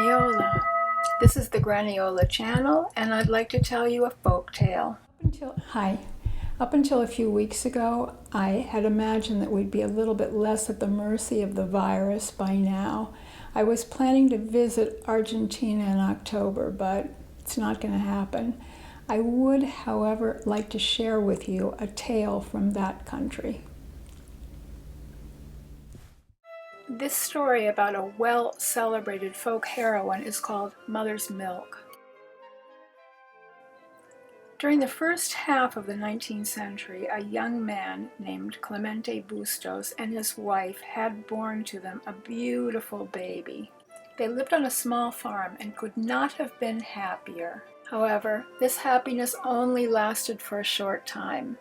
Graniola. This is the Graniola channel, and I'd like to tell you a folk tale. Up until a few weeks ago, I had imagined that we'd be a little bit less at the mercy of the virus by now. I was planning to visit Argentina in October, but it's not going to happen. I would, however, like to share with you a tale from that country. This story about a well-celebrated folk heroine is called Mother's Milk. During the first half of the 19th century, a young man named Clemente Bustos and his wife had born to them a beautiful baby. They lived on a small farm and could not have been happier. However, this happiness only lasted for a short time.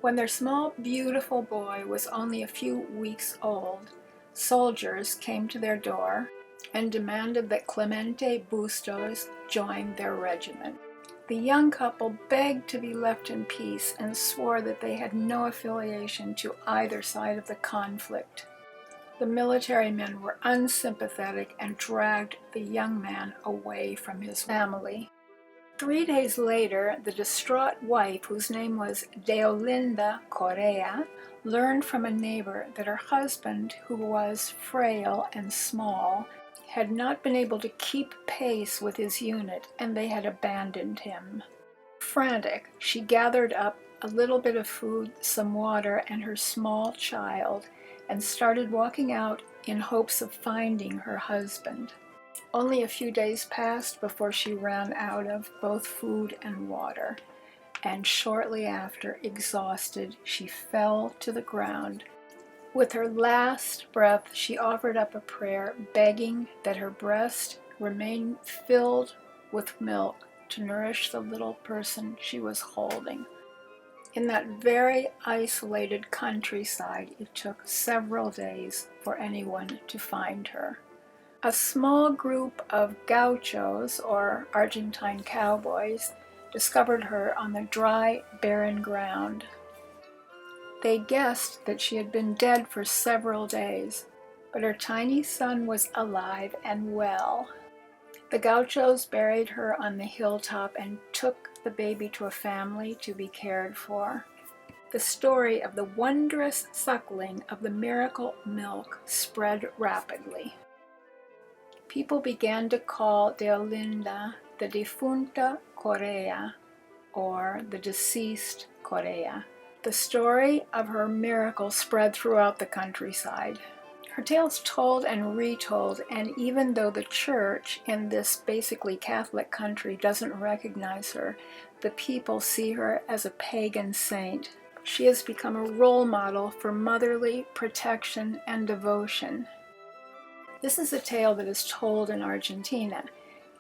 When their small, beautiful boy was only a few weeks old, soldiers came to their door and demanded that Clemente Bustos join their regiment. The young couple begged to be left in peace and swore that they had no affiliation to either side of the conflict. The military men were unsympathetic and dragged the young man away from his family. 3 days later, the distraught wife, whose name was Deolinda Correa, learned from a neighbor that her husband, who was frail and small, had not been able to keep pace with his unit, and they had abandoned him. Frantic, she gathered up a little bit of food, some water, and her small child, and started walking out in hopes of finding her husband. Only a few days passed before she ran out of both food and water, and shortly after, exhausted, she fell to the ground. With her last breath, she offered up a prayer, begging that her breast remain filled with milk to nourish the little person she was holding. In that very isolated countryside, it took several days for anyone to find her. A small group of gauchos, or Argentine cowboys, discovered her on the dry, barren ground. They guessed that she had been dead for several days, but her tiny son was alive and well. The gauchos buried her on the hilltop and took the baby to a family to be cared for. The story of the wondrous suckling of the miracle milk spread rapidly. People began to call Deolinda the Difunta Correa, or the deceased Correa. The story of her miracle spread throughout the countryside. Her tale's told and retold, and even though the church in this basically Catholic country doesn't recognize her, the people see her as a pagan saint. She has become a role model for motherly protection and devotion. This is a tale that is told in Argentina,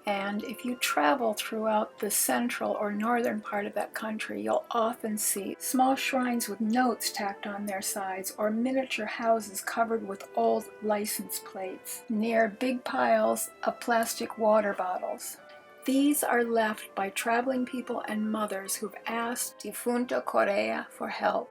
and if you travel throughout the central or northern part of that country, you'll often see small shrines with notes tacked on their sides or miniature houses covered with old license plates near big piles of plastic water bottles. These are left by traveling people and mothers who've asked Difunta Correa for help.